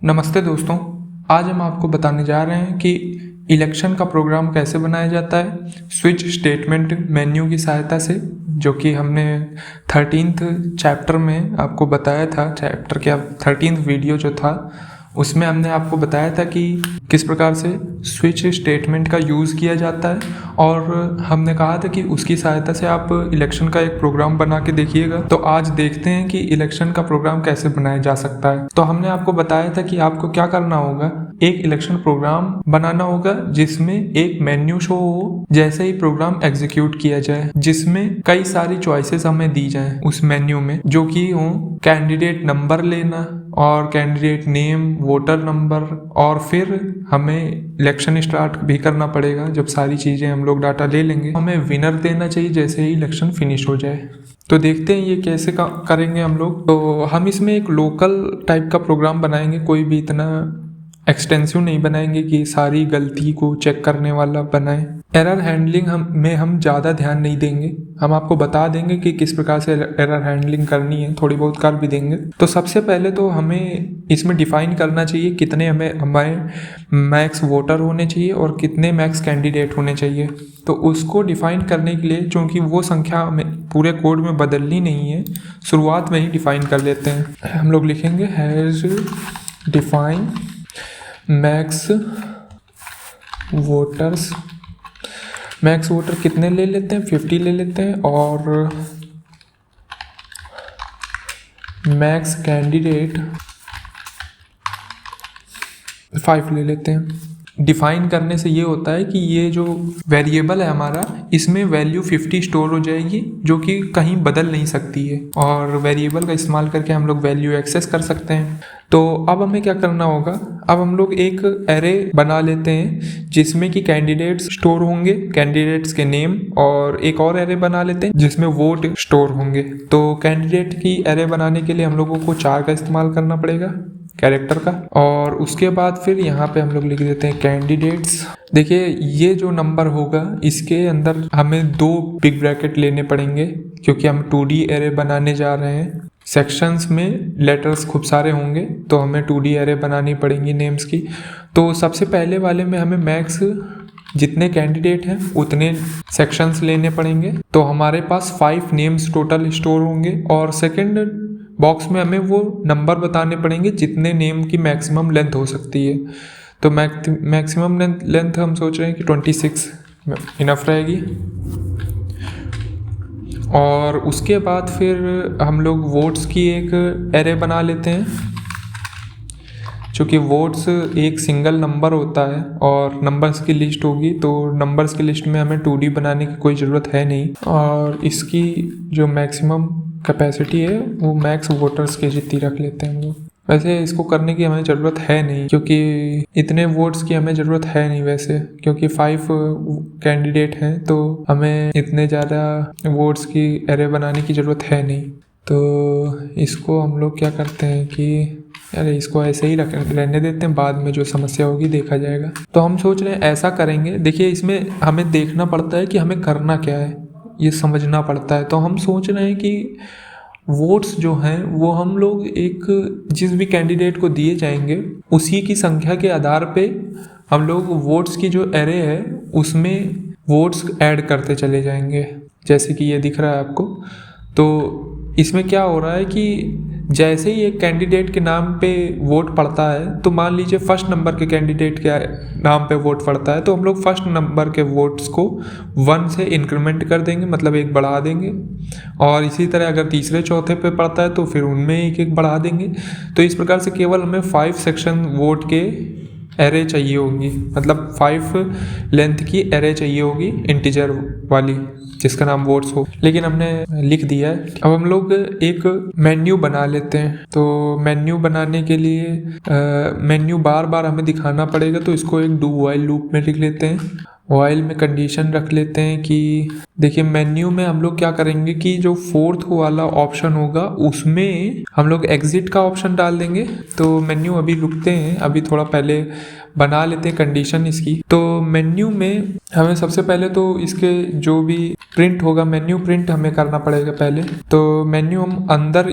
नमस्ते दोस्तों, आज हम आपको बताने जा रहे हैं कि इलेक्शन का प्रोग्राम कैसे बनाया जाता है स्विच स्टेटमेंट मेन्यू की सहायता से, जो कि हमने 13th चैप्टर में आपको बताया था। चैप्टर के 13th वीडियो जो था उसमें हमने आपको बताया था कि किस प्रकार से स्विच स्टेटमेंट का यूज़ किया जाता है, और हमने कहा था कि उसकी सहायता से आप इलेक्शन का एक प्रोग्राम बना के देखिएगा। तो आज देखते हैं कि इलेक्शन का प्रोग्राम कैसे बनाया जा सकता है। तो हमने आपको बताया था कि आपको क्या करना होगा, एक इलेक्शन प्रोग्राम बनाना होगा जिसमें एक मेन्यू शो हो जैसे ही प्रोग्राम एग्जीक्यूट किया जाए, जिसमें कई सारी चॉइसेस हमें दी जाएं उस मेन्यू में, जो कि हो कैंडिडेट नंबर लेना और कैंडिडेट नेम, वोटर नंबर, और फिर हमें इलेक्शन स्टार्ट भी करना पड़ेगा। जब सारी चीज़ें हम लोग डाटा ले लेंगे, हमें विनर देना चाहिए जैसे ही इलेक्शन फिनिश हो जाए। तो देखते हैं ये कैसे करेंगे हम लोग। तो हम इसमें एक लोकल टाइप का प्रोग्राम बनाएंगे, कोई भी इतना एक्सटेंसिव नहीं बनाएंगे कि सारी गलती को चेक करने वाला बनाए। एरर हैंडलिंग हम ज़्यादा ध्यान नहीं देंगे, हम आपको बता देंगे कि किस प्रकार से एरर हैंडलिंग करनी है, थोड़ी बहुत कर भी देंगे। तो सबसे पहले तो हमें इसमें डिफाइन करना चाहिए कितने हमारे मैक्स वोटर होने चाहिए और कितने मैक्स कैंडिडेट होने चाहिए। तो उसको डिफाइन करने के लिए, चूँकि वो संख्या हमें पूरे कोड में बदलनी नहीं है, शुरुआत में ही डिफाइन कर लेते हैं। हम लोग लिखेंगे has define max voters. Max voter कितने ले लेते हैं, 50 ले लेते हैं, और मैक्स कैंडिडेट 5 ले लेते हैं। डिफाइन करने से ये होता है कि ये जो वेरिएबल है हमारा, इसमें वैल्यू 50 स्टोर हो जाएगी, जो कि कहीं बदल नहीं सकती है, और वेरिएबल का इस्तेमाल करके हम लोग वैल्यू एक्सेस कर सकते हैं। तो अब हमें क्या करना होगा, अब हम लोग एक एरे बना लेते हैं जिसमें कि कैंडिडेट्स स्टोर होंगे, कैंडिडेट्स के नेम, और एक और एरे बना लेते हैं जिसमें वोट स्टोर होंगे। तो कैंडिडेट की एरे बनाने के लिए हम लोगों को 4 का इस्तेमाल करना पड़ेगा, कैरेक्टर का, और उसके बाद फिर यहाँ पे हम लोग लिख देते हैं कैंडिडेट्स। देखिए ये जो नंबर होगा इसके अंदर हमें 2 बिग ब्रैकेट लेने पड़ेंगे, क्योंकि हम 2D एरे बनाने जा रहे हैं। सेक्शंस में लेटर्स खूब सारे होंगे तो हमें 2D एरे बनानी पड़ेंगी नेम्स की। तो सबसे पहले वाले में हमें मैक्स जितने कैंडिडेट हैं उतने सेक्शंस लेने पड़ेंगे। तो हमारे पास 5 नेम्स टोटल स्टोर होंगे, और सेकंड बॉक्स में हमें वो नंबर बताने पड़ेंगे जितने नेम की मैक्सिमम लेंथ हो सकती है। तो मैक्सिमम लेंथ हम सोच रहे हैं कि 26 इनफ रहेगी। और उसके बाद फिर हम लोग वोट्स की एक एरे बना लेते हैं, चूँकि वोट्स एक सिंगल नंबर होता है और नंबर्स की लिस्ट होगी, तो नंबर्स की लिस्ट में हमें 2D बनाने की कोई ज़रूरत है नहीं, और इसकी जो मैक्सिमम कैपेसिटी है वो मैक्स वोटर्स के जितनी रख लेते हैं हम लोग। वैसे इसको करने की हमें ज़रूरत है नहीं, क्योंकि इतने वोट्स की हमें ज़रूरत है नहीं वैसे, क्योंकि 5 कैंडिडेट हैं तो हमें इतने ज़्यादा वोट्स की एरे बनाने की ज़रूरत है नहीं। तो इसको हम लोग क्या करते हैं कि अरे इसको ऐसे ही रहने देते हैं, बाद में जो समस्या होगी देखा जाएगा। तो हम सोच रहे हैं ऐसा करेंगे। देखिए इसमें हमें देखना पड़ता है कि हमें करना क्या है, ये समझना पड़ता है। तो हम सोच रहे हैं कि वोट्स जो हैं वो हम लोग एक जिस भी कैंडिडेट को दिए जाएंगे उसी की संख्या के आधार पे हम लोग वोट्स की जो एरे है उसमें वोट्स ऐड करते चले जाएंगे, जैसे कि ये दिख रहा है आपको। तो इसमें क्या हो रहा है कि जैसे ही एक कैंडिडेट के नाम पे वोट पड़ता है, तो मान लीजिए फर्स्ट नंबर के कैंडिडेट के नाम पे वोट पड़ता है, तो हम लोग फर्स्ट नंबर के वोट्स को 1 से इंक्रीमेंट कर देंगे, मतलब 1 बढ़ा देंगे। और इसी तरह अगर तीसरे चौथे पे पड़ता है तो फिर उनमें 1 बढ़ा देंगे। तो इस प्रकार से केवल हमें 5 सेक्शन वोट के एरे चाहिए होगी, मतलब 5 लेंथ की एरे चाहिए होगी इंटीजर वाली, जिसका नाम वोट्स हो। लेकिन हमने लिख दिया है। अब हम लोग एक मेन्यू बना लेते हैं। तो मेन्यू बनाने के लिए मेन्यू बार बार हमें दिखाना पड़ेगा, तो इसको एक डू व्हाइल लूप में लिख लेते हैं। व्हाइल में कंडीशन रख लेते हैं कि देखिए मेन्यू में हम लोग क्या करेंगे कि जो 4th वाला ऑप्शन होगा उसमें हम लोग एग्जिट का ऑप्शन डाल देंगे। तो मेन्यू अभी रुकते हैं, अभी थोड़ा पहले बना लेते हैं कंडीशन इसकी। तो मेन्यू में हमें सबसे पहले तो इसके जो भी प्रिंट होगा, मेन्यू प्रिंट हमें करना पड़ेगा पहले। तो मेन्यू हम अंदर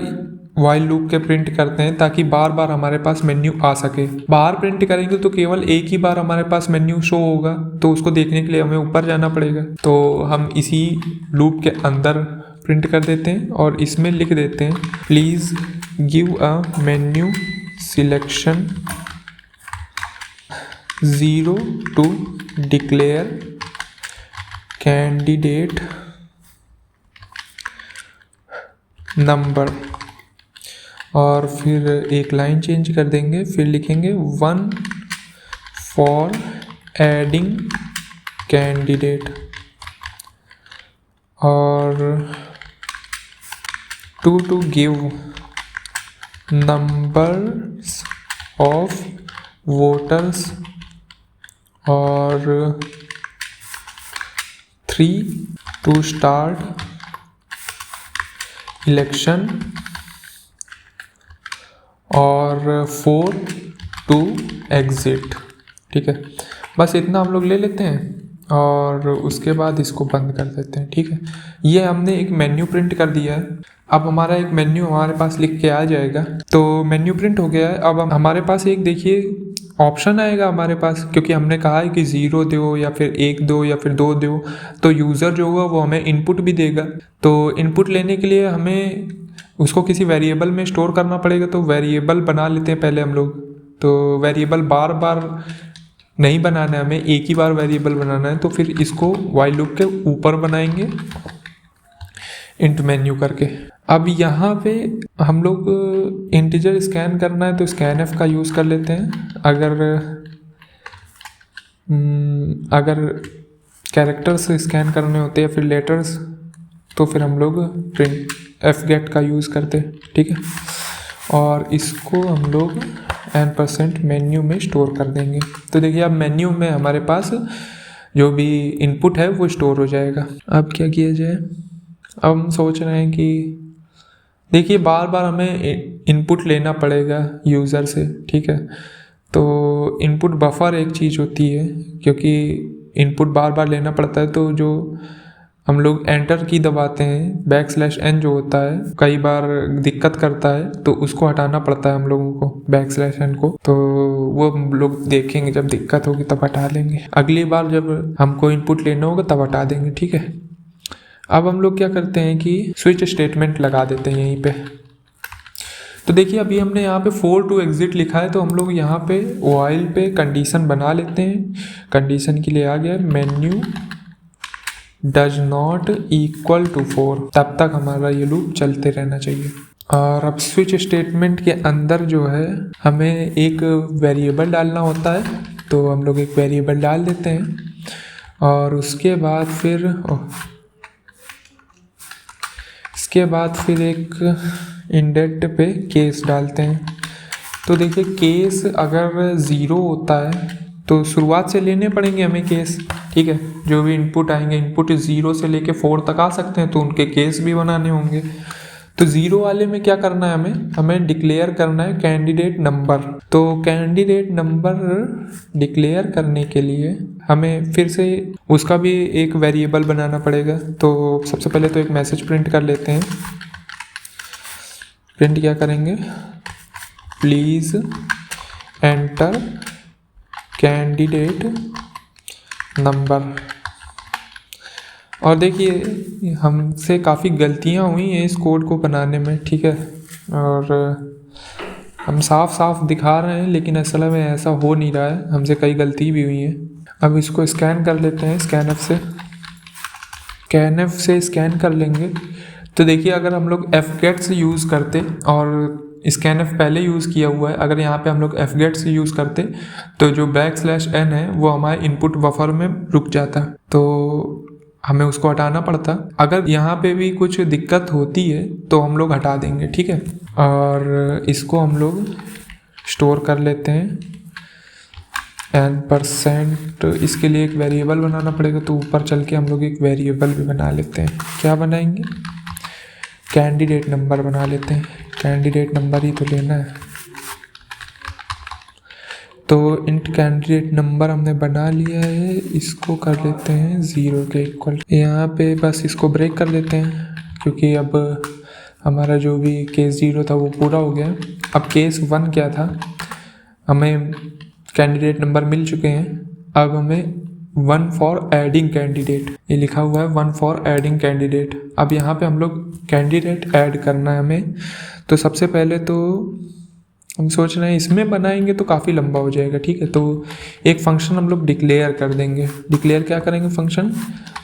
वाइल लूप के प्रिंट करते हैं ताकि बार बार हमारे पास मेन्यू आ सके। बाहर प्रिंट करेंगे तो केवल एक ही बार हमारे पास मेन्यू शो होगा, तो उसको देखने के लिए हमें ऊपर जाना पड़ेगा। तो हम इसी लूप के अंदर प्रिंट कर देते हैं और इसमें लिख देते हैं please give a menu selection 0 to declare candidate number, और फिर एक लाइन चेंज कर देंगे, फिर लिखेंगे 1 फॉर एडिंग कैंडिडेट और 2 to give numbers of voters और 3 to स्टार्ट इलेक्शन और 4 to एग्ज़िट। ठीक है, बस इतना हम लोग ले लेते हैं और उसके बाद इसको बंद कर देते हैं। ठीक है, ये हमने एक मेन्यू प्रिंट कर दिया है। अब हमारा एक मेन्यू हमारे पास लिख के आ जाएगा। तो मेन्यू प्रिंट हो गया है। अब हमारे पास एक देखिए ऑप्शन आएगा हमारे पास, क्योंकि हमने कहा है कि 0 दो या फिर 1 दो या फिर 2 दो, तो यूज़र जो होगा वो हमें इनपुट भी देगा। तो इनपुट लेने के लिए हमें उसको किसी वेरिएबल में स्टोर करना पड़ेगा। तो वेरिएबल बना लेते हैं पहले हम लोग। तो वेरिएबल बार बार नहीं बनाना है, हमें एक ही बार वेरिएबल बनाना है। तो फिर इसको वाइल लूप के ऊपर बनाएंगे इंट मेन्यू करके। अब यहाँ पे हम लोग इंटीजर स्कैन करना है तो स्कैनएफ का यूज़ कर लेते हैं। अगर कैरेक्टर्स स्कैन करने होते हैं या फिर लेटर्स, तो फिर हम लोग प्रिंट fget का यूज़ करते हैं। ठीक है, और इसको हम लोग n% मेन्यू में स्टोर कर देंगे। तो देखिए अब मेन्यू में हमारे पास जो भी इनपुट है वो स्टोर हो जाएगा। अब क्या किया जाए, अब हम सोच रहे हैं कि देखिए बार बार हमें इनपुट लेना पड़ेगा यूज़र से। ठीक है, तो इनपुट बफर एक चीज़ होती है, क्योंकि इनपुट बार बार लेना पड़ता है। तो जो हम लोग एंटर की दबाते हैं, \n जो होता है कई बार दिक्कत करता है, तो उसको हटाना पड़ता है हम लोगों को, \n को। तो वो हम लोग देखेंगे, जब दिक्कत होगी तब हटा लेंगे। अगली बार जब हमको इनपुट लेना होगा तब हटा देंगे। ठीक है, अब हम लोग क्या करते हैं कि स्विच स्टेटमेंट लगा देते हैं यहीं पे। तो देखिए अभी हमने यहाँ पे 4 to एग्ज़िट लिखा है, तो हम लोग यहाँ पे वाइल पे कंडीशन बना लेते हैं। कंडीशन के लिए आ गया menu does not equal to 4, तब तक हमारा ये लूप चलते रहना चाहिए। और अब स्विच स्टेटमेंट के अंदर जो है हमें एक वेरिएबल डालना होता है, तो हम लोग एक वेरिएबल डाल देते हैं और उसके बाद फिर एक इंडेंट पे केस डालते हैं। तो देखिए केस अगर 0 होता है तो शुरुआत से लेने पड़ेंगे हमें केस। ठीक है, जो भी इनपुट आएंगे, इनपुट 0 से लेके 4 तक आ सकते हैं, तो उनके केस भी बनाने होंगे। तो 0 वाले में क्या करना है, हमें डिक्लेयर करना है कैंडिडेट नंबर। तो कैंडिडेट नंबर डिक्लेयर करने के लिए हमें फिर से उसका भी एक वेरिएबल बनाना पड़ेगा। तो सबसे पहले तो एक मैसेज प्रिंट कर लेते हैं। प्रिंट क्या करेंगे, प्लीज़ एंटर कैंडिडेट नंबर। और देखिए हमसे काफ़ी गलतियां हुई हैं इस कोड को बनाने में। ठीक है, और हम साफ साफ दिखा रहे हैं लेकिन असल में ऐसा हो नहीं रहा है, हमसे कई गलती भी हुई है। अब इसको स्कैन कर लेते हैं स्कैनएफ से स्कैन कर लेंगे। तो देखिए अगर हम लोग fget से यूज़ करते और स्कैनएफ पहले यूज़ किया हुआ है, अगर यहाँ पे हम लोग fget से यूज़ करते तो जो \n है वो हमारे इनपुट बफर में रुक जाता, तो हमें उसको हटाना पड़ता। अगर यहाँ पे भी कुछ दिक्कत होती है तो हम लोग हटा देंगे। ठीक है, और इसको हम लोग स्टोर कर लेते हैं n%। इसके लिए एक वेरिएबल बनाना पड़ेगा, तो ऊपर चल के हम लोग एक वेरिएबल भी बना लेते हैं। क्या बनाएंगे, कैंडिडेट नंबर बना लेते हैं। कैंडिडेट नंबर ही तो लेना है, तो इंट कैंडिडेट नंबर हमने बना लिया है। इसको कर लेते हैं 0 के इक्वल। यहाँ पे बस इसको ब्रेक कर देते हैं, क्योंकि अब हमारा जो भी केस 0 था वो पूरा हो गया। अब केस 1 क्या था, हमें कैंडिडेट नंबर मिल चुके हैं। अब हमें 1 फॉर एडिंग कैंडिडेट, ये लिखा हुआ है 1 फॉर एडिंग कैंडिडेट। अब यहाँ पे हम लोग कैंडिडेट ऐड करना है हमें। तो सबसे पहले तो हम सोच रहे हैं इसमें बनाएंगे तो काफ़ी लंबा हो जाएगा, ठीक है। तो एक फंक्शन हम लोग डिक्लेयर कर देंगे। डिक्लेयर क्या करेंगे, function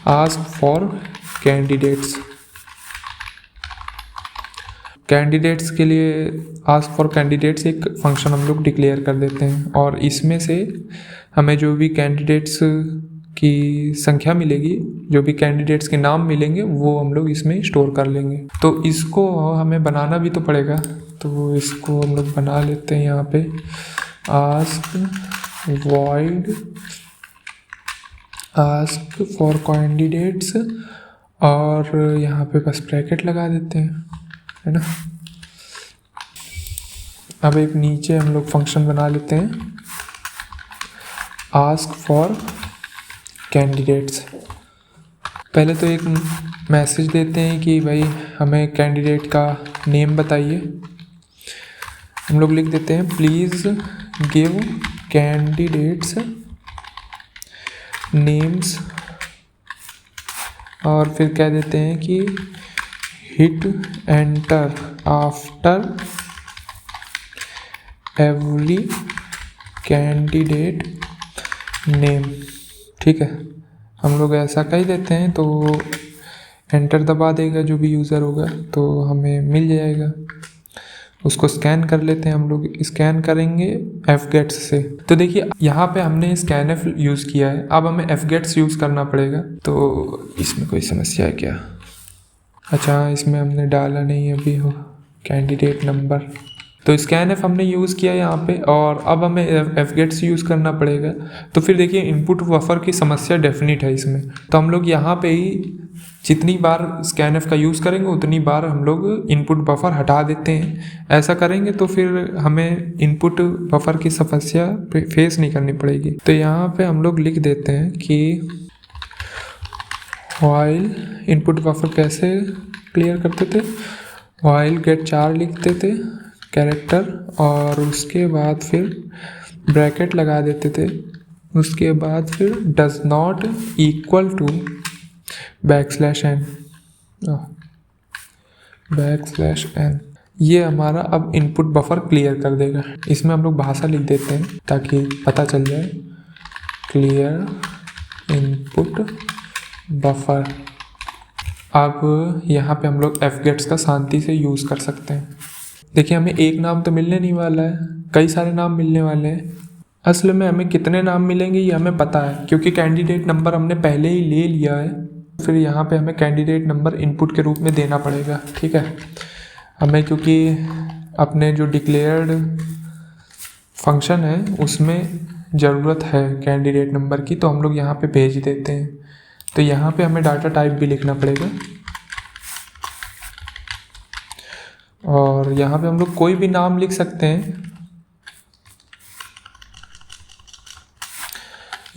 ask for candidates. Candidates के लिए आस्क फॉर कैंडिडेट्स एक फंक्शन हम लोग डिक्लेयर कर देते हैं, और इसमें से हमें जो भी कैंडिडेट्स की संख्या मिलेगी, जो भी कैंडिडेट्स के नाम मिलेंगे, वो हम लोग इसमें स्टोर कर लेंगे। तो इसको हमें बनाना भी तो पड़ेगा, तो इसको हम लोग बना लेते हैं। यहाँ पे ask void ask for candidates, और यहाँ पे बस ब्रैकेट लगा देते हैं, है ना। अब एक नीचे हम लोग फंक्शन बना लेते हैं आस्क फॉर कैंडिडेट्स। पहले तो एक मैसेज देते हैं कि भाई हमें कैंडिडेट का नेम बताइए। हम लोग लिख देते हैं प्लीज़ गिव कैंडिडेट्स नेम्स, और फिर कह देते हैं कि hit enter after every candidate name, ठीक है। हम लोग ऐसा कह देते हैं तो एंटर दबा देगा जो भी यूज़र होगा, तो हमें मिल जाएगा। उसको स्कैन कर लेते हैं हम लोग। स्कैन करेंगे fgets से। तो देखिए यहाँ पे हमने scanf यूज़ किया है, अब हमें fgets यूज़ करना पड़ेगा। तो इसमें कोई समस्या है क्या? अच्छा, इसमें हमने डाला नहीं अभी हो कैंडिडेट नंबर। तो scanf हमने यूज़ किया यहाँ पे, और अब हमें fgets यूज़ करना पड़ेगा। तो फिर देखिए इनपुट बफर की समस्या डेफिनेट है इसमें। तो हम लोग यहाँ पे ही जितनी बार scanf का यूज़ करेंगे उतनी बार हम लोग इनपुट बफर हटा देते हैं। ऐसा करेंगे तो फिर हमें इनपुट बफर की समस्या फेस नहीं करनी पड़ेगी। तो यहाँ पे हम लोग लिख देते हैं कि व्हाइल इनपुट बफर कैसे क्लियर करते थे, व्हाइल गेट 4 लिखते थे कैरेक्टर, और उसके बाद फिर ब्रैकेट लगा देते थे। उसके बाद फिर does not equal to backslash n। ये हमारा अब इनपुट बफर क्लियर कर देगा। इसमें हम लोग भाषा लिख देते हैं ताकि पता चल जाए, क्लियर इनपुट बफर। अब यहाँ पे हम लोग fgets का शांति से यूज़ कर सकते हैं। देखिए हमें एक नाम तो मिलने नहीं वाला है, कई सारे नाम मिलने वाले हैं। असल में हमें कितने नाम मिलेंगे ये हमें पता है, क्योंकि कैंडिडेट नंबर हमने पहले ही ले लिया है। फिर यहाँ पे हमें कैंडिडेट नंबर इनपुट के रूप में देना पड़ेगा, ठीक है। हमें क्योंकि अपने जो डिक्लेयर्ड फंक्शन है उसमें ज़रूरत है कैंडिडेट नंबर की, तो हम लोग यहाँ पे भेज देते हैं। तो यहाँ पे हमें डाटा टाइप भी लिखना पड़ेगा, और यहाँ पे हम लोग कोई भी नाम लिख सकते हैं।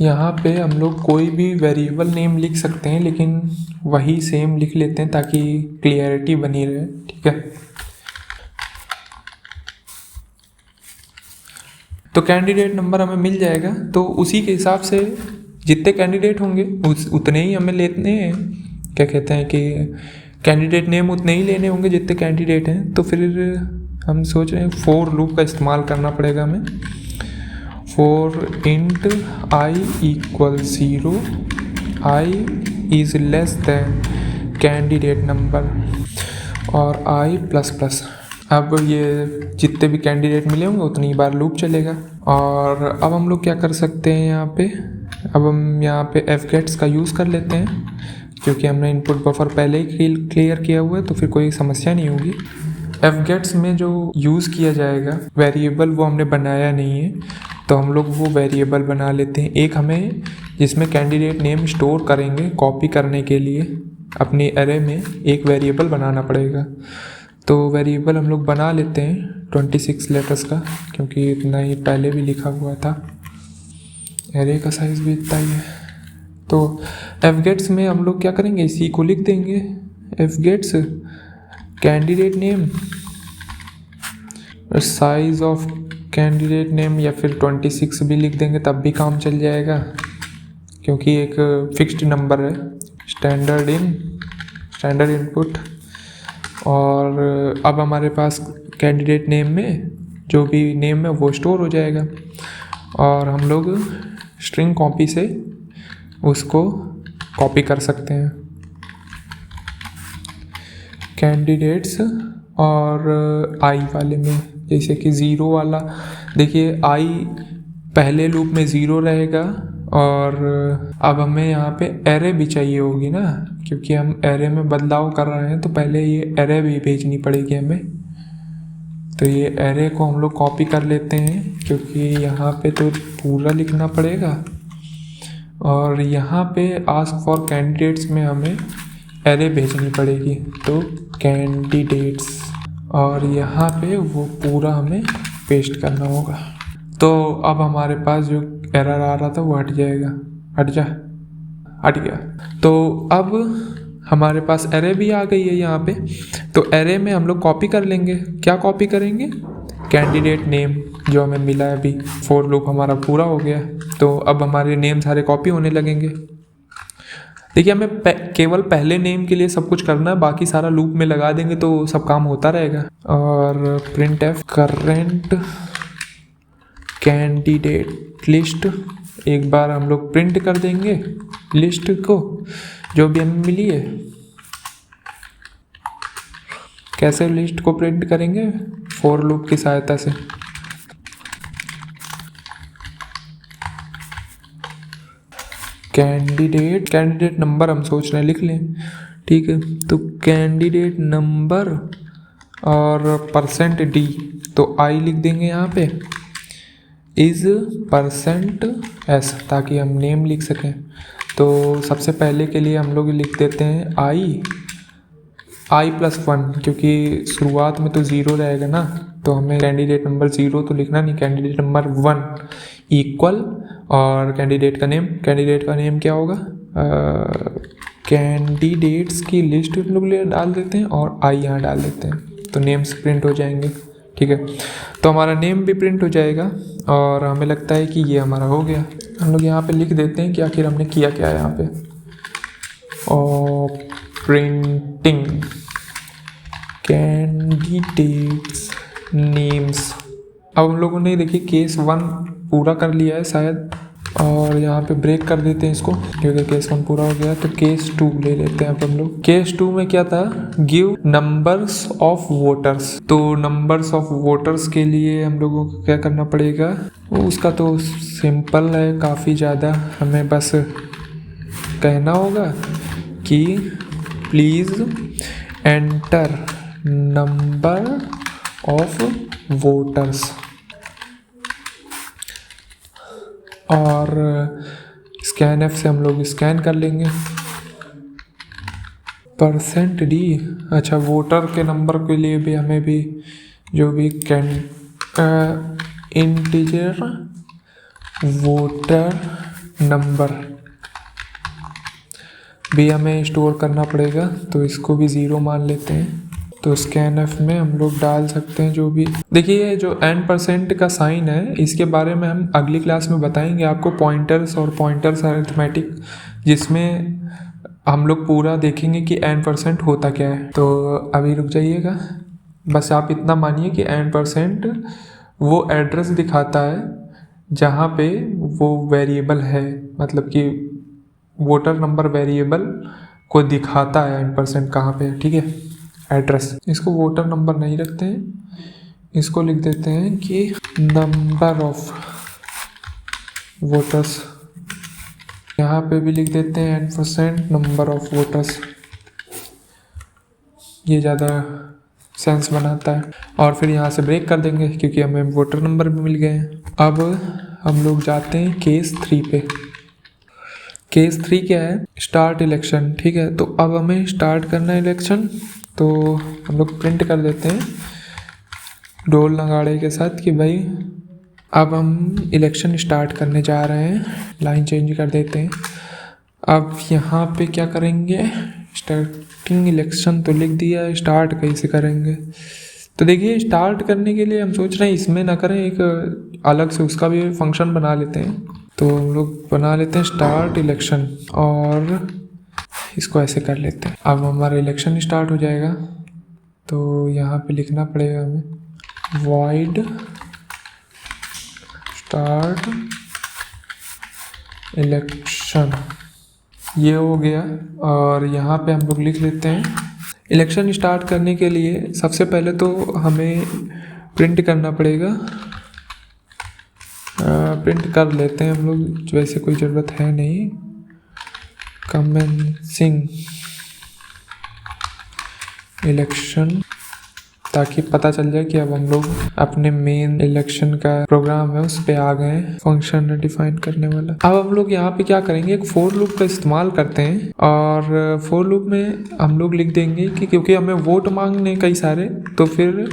यहाँ पे हम लोग कोई भी वेरिएबल नेम लिख सकते हैं, लेकिन वही सेम लिख लेते हैं ताकि क्लियरिटी बनी रहे, ठीक है। तो कैंडिडेट नंबर हमें मिल जाएगा, तो उसी के हिसाब से जितने कैंडिडेट होंगे उतने ही हमें लेने हैं। क्या कहते हैं कि कैंडिडेट नेम उतने ही लेने होंगे जितने कैंडिडेट हैं। तो फिर हम सोच रहे हैं फॉर लूप का इस्तेमाल करना पड़ेगा हमें। For int I equal 0, I is less than candidate number, और आई प्लस प्लस। अब ये जितने भी कैंडिडेट मिले होंगे उतनी बार लूप चलेगा। और अब हम लोग क्या कर सकते हैं यहाँ पे, अब हम यहाँ पे fgets का यूज़ कर लेते हैं, क्योंकि हमने इनपुट बफर पहले ही क्लियर किया हुआ है, तो फिर कोई समस्या नहीं होगी। fgets में जो यूज़ किया जाएगा वेरिएबल वो हमने बनाया नहीं है, तो हम लोग वो वेरिएबल बना लेते हैं। एक हमें जिसमें कैंडिडेट नेम स्टोर करेंगे, कॉपी करने के लिए अपनी एरे में एक वेरिएबल बनाना पड़ेगा। तो वेरिएबल हम लोग बना लेते हैं 26 लेटर्स का, क्योंकि इतना ही पहले भी लिखा हुआ था। एरे का साइज़ भी इतना ही है। तो fgets में हम लोग क्या करेंगे, इसी को लिख देंगे fgets candidate name, size of candidate name, या फिर 26 भी लिख देंगे तब भी काम चल जाएगा क्योंकि एक फिक्स्ड नंबर है। Standard input. और अब हमारे पास कैंडिडेट नेम में जो भी नेम है वो स्टोर हो जाएगा और हम लोग स्ट्रिंग कॉपी से उसको कॉपी कर सकते हैं कैंडिडेट्स। और आई वाले में जैसे कि ज़ीरो वाला, देखिए आई पहले लूप में ज़ीरो रहेगा और अब हमें यहाँ पे एरे भी चाहिए होगी ना, क्योंकि हम एरे में बदलाव कर रहे हैं तो पहले ये एरे भी भेजनी पड़ेगी हमें। तो ये एरे को हम लोग कॉपी कर लेते हैं क्योंकि यहाँ पे तो पूरा लिखना पड़ेगा और यहाँ पे आस्क फॉर कैंडिडेट्स में हमें एरे भेजनी पड़ेगी। तो कैंडिडेट्स और यहाँ पे वो पूरा हमें पेस्ट करना होगा। तो अब हमारे पास जो एरर आ रहा था वो हट जाएगा। हट गया। तो अब हमारे पास एरे भी आ गई है यहाँ पे। तो एरे में हम लोग कॉपी कर लेंगे। क्या कॉपी करेंगे? कैंडिडेट नेम जो हमें मिला है अभी। फॉर लूप हमारा पूरा हो गया तो अब हमारे नेम सारे कॉपी होने लगेंगे। देखिए हमें केवल पहले नेम के लिए सब कुछ करना है, बाकी सारा लूप में लगा देंगे तो सब काम होता रहेगा। और print F current candidate list एक बार हम लोग प्रिंट कर देंगे लिस्ट को जो भी हमें मिली है। कैसे लिस्ट को प्रिंट करेंगे? फॉर लूप की सहायता से। कैंडिडेट नंबर हम सोच रहे हैं लिख लें, ठीक है। तो कैंडिडेट नंबर और %d, तो आई लिख देंगे यहाँ पे, इज़ %s ताकि हम नेम लिख सकें। तो सबसे पहले के लिए हम लोग लिख देते हैं i+1 क्योंकि शुरुआत में तो ज़ीरो रहेगा ना, तो हमें कैंडिडेट नंबर 0 तो लिखना नहीं, कैंडिडेट नंबर 1 इक्वल और कैंडिडेट का नेम क्या होगा? कैंडिडेट्स की लिस्ट हम लोग डाल देते हैं और आई यहाँ डाल देते हैं तो नेम्स प्रिंट हो जाएंगे, ठीक है। तो हमारा नेम भी प्रिंट हो जाएगा और हमें लगता है कि ये हमारा हो गया। हम लोग यहाँ पे लिख देते हैं कि आखिर हमने किया क्या है यहाँ पे। और प्रिंटिंग कैंडिडेट्स नेम्स। अब हम लोगों ने देखिए केस 1 पूरा कर लिया है शायद, और यहाँ पे ब्रेक कर देते हैं इसको क्योंकि केस 1 पूरा हो गया। तो केस 2 ले लेते हैं अब हम लोग। केस 2 में क्या था? Give numbers of voters. तो नंबर्स ऑफ वोटर्स के लिए हम लोगों को क्या करना पड़ेगा? उसका तो सिंपल है काफ़ी ज़्यादा, हमें बस कहना होगा कि please enter number of voters और स्कैन एफ से हम लोग स्कैन कर लेंगे। %d, अच्छा वोटर के नंबर के लिए भी हमें भी जो भी इंटीजर वोटर नंबर भी हमें स्टोर करना पड़ेगा, तो इसको भी 0 मान लेते हैं। तो स्कैन एफ में हम लोग डाल सकते हैं जो भी। देखिए ये जो n% का साइन है इसके बारे में हम अगली क्लास में बताएंगे आपको, पॉइंटर्स और पॉइंटर्स अरिथमेटिक, जिसमें हम लोग पूरा देखेंगे कि n% होता क्या है। तो अभी रुक जाइएगा, बस आप इतना मानिए कि n% वो एड्रेस दिखाता है जहाँ पे वो वेरिएबल है, मतलब कि वोटर नंबर वेरिएबल को दिखाता है n% कहाँ पे है, ठीक है, एड्रेस। इसको वोटर नंबर नहीं रखते हैं, इसको लिख देते हैं कि नंबर ऑफ वोटर्स। यहाँ पे भी लिख देते हैं n% नंबर ऑफ वोटर्स, ये ज़्यादा सेंस बनाता है। और फिर यहाँ से ब्रेक कर देंगे क्योंकि हमें वोटर नंबर भी मिल गए हैं। अब हम लोग जाते हैं केस 3 पे। केस 3 क्या है? स्टार्ट इलेक्शन, ठीक है। तो अब हमें स्टार्ट करना है इलेक्शन, तो हम लोग प्रिंट कर देते हैं ढोल नगाड़े के साथ कि भाई अब हम इलेक्शन स्टार्ट करने जा रहे हैं। लाइन चेंज कर देते हैं। अब यहाँ पे क्या करेंगे? स्टार्टिंग इलेक्शन तो लिख दिया है, स्टार्ट कैसे करेंगे? तो देखिए स्टार्ट करने के लिए हम सोच रहे हैं इसमें ना करें, एक अलग से उसका भी फंक्शन बना लेते हैं। तो हम लोग बना लेते हैं स्टार्ट इलेक्शन और इसको ऐसे कर लेते हैं। अब हमारा इलेक्शन स्टार्ट हो जाएगा। तो यहाँ पे लिखना पड़ेगा हमें void स्टार्ट इलेक्शन, ये हो गया। और यहाँ पे हम लोग लिख लेते हैं इलेक्शन स्टार्ट करने के लिए सबसे पहले तो हमें प्रिंट करना पड़ेगा। प्रिंट कर लेते हैं हम लोग, वैसे कोई ज़रूरत है नहीं। कमेंसिंग इलेक्शन, ताकि पता चल जाए कि अब हम लोग अपने मेन इलेक्शन का प्रोग्राम है उस पे आ गए। फंक्शन डिफाइन करने वाला। अब हम लोग यहाँ पे क्या करेंगे, एक फोर लूप का इस्तेमाल करते हैं और फोर लूप में हम लोग लिख देंगे कि क्योंकि हमें वोट मांगने कई सारे, तो फिर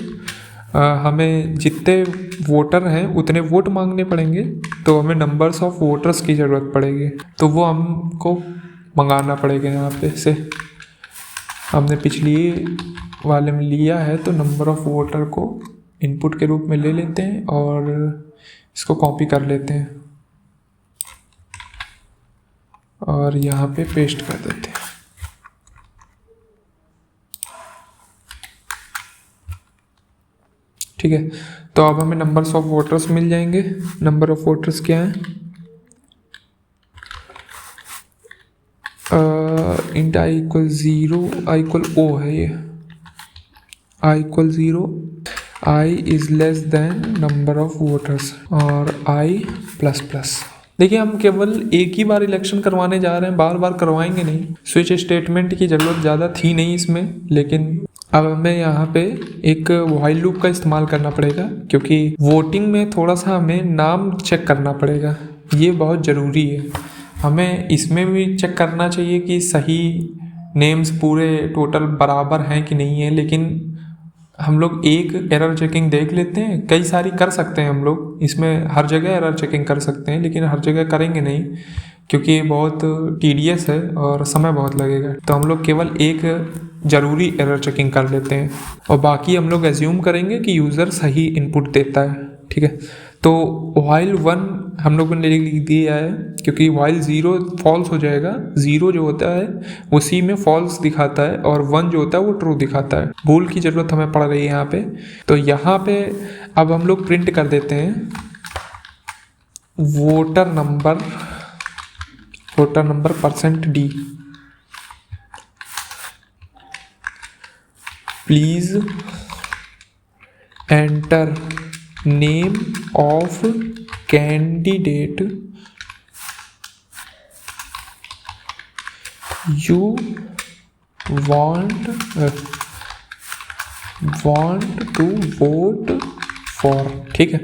हमें जितने वोटर हैं उतने वोट मांगने पड़ेंगे। तो हमें नंबर्स ऑफ वोटर्स की ज़रूरत पड़ेगी, तो वो हमको मंगाना पड़ेगा। यहाँ पे से हमने पिछली वाले में लिया है, तो नंबर ऑफ वोटर को इनपुट के रूप में ले लेते हैं और इसको कॉपी कर लेते हैं और यहाँ पे पेस्ट कर देते हैं। ठीक है, तो अब हमें नंबर्स ऑफ वोटर्स मिल जाएंगे। नंबर ऑफ वोटर्स क्या है? Int I equal 0, I equal o है ये, I equal 0, I is less than number of voters और आई प्लस प्लस। देखिए हम केवल एक ही बार इलेक्शन करवाने जा रहे हैं, बार बार करवाएंगे नहीं। स्विच स्टेटमेंट की ज़रूरत ज़्यादा थी नहीं इसमें, लेकिन अब हमें यहाँ पे एक व्हाइल लूप का इस्तेमाल करना पड़ेगा, क्योंकि वोटिंग में थोड़ा सा हमें नाम चेक करना पड़ेगा, ये बहुत ज़रूरी है। हमें इसमें भी चेक करना चाहिए कि सही नेम्स पूरे टोटल बराबर हैं कि नहीं है, लेकिन हम लोग एक एरर चेकिंग देख लेते हैं। कई सारी कर सकते हैं हम लोग, इसमें हर जगह एरर चेकिंग कर सकते हैं, लेकिन हर जगह करेंगे नहीं क्योंकि ये बहुत टीडियस है और समय बहुत लगेगा। तो हम लोग केवल एक ज़रूरी एरर चेकिंग कर लेते हैं और बाकी हम लोग एज्यूम करेंगे कि यूज़र सही इनपुट देता है। ठीक है, तो while 1 हम लोगों ने लिख दिया है, क्योंकि while 0 फॉल्स हो जाएगा। 0 जो होता है वो C में फॉल्स दिखाता है और 1 जो होता है वो ट्रू दिखाता है। भूल की ज़रूरत हमें पड़ रही है यहाँ पे। तो यहाँ पे अब हम लोग प्रिंट कर देते हैं voter number %d, please enter name of candidate you want to vote for. ठीक है,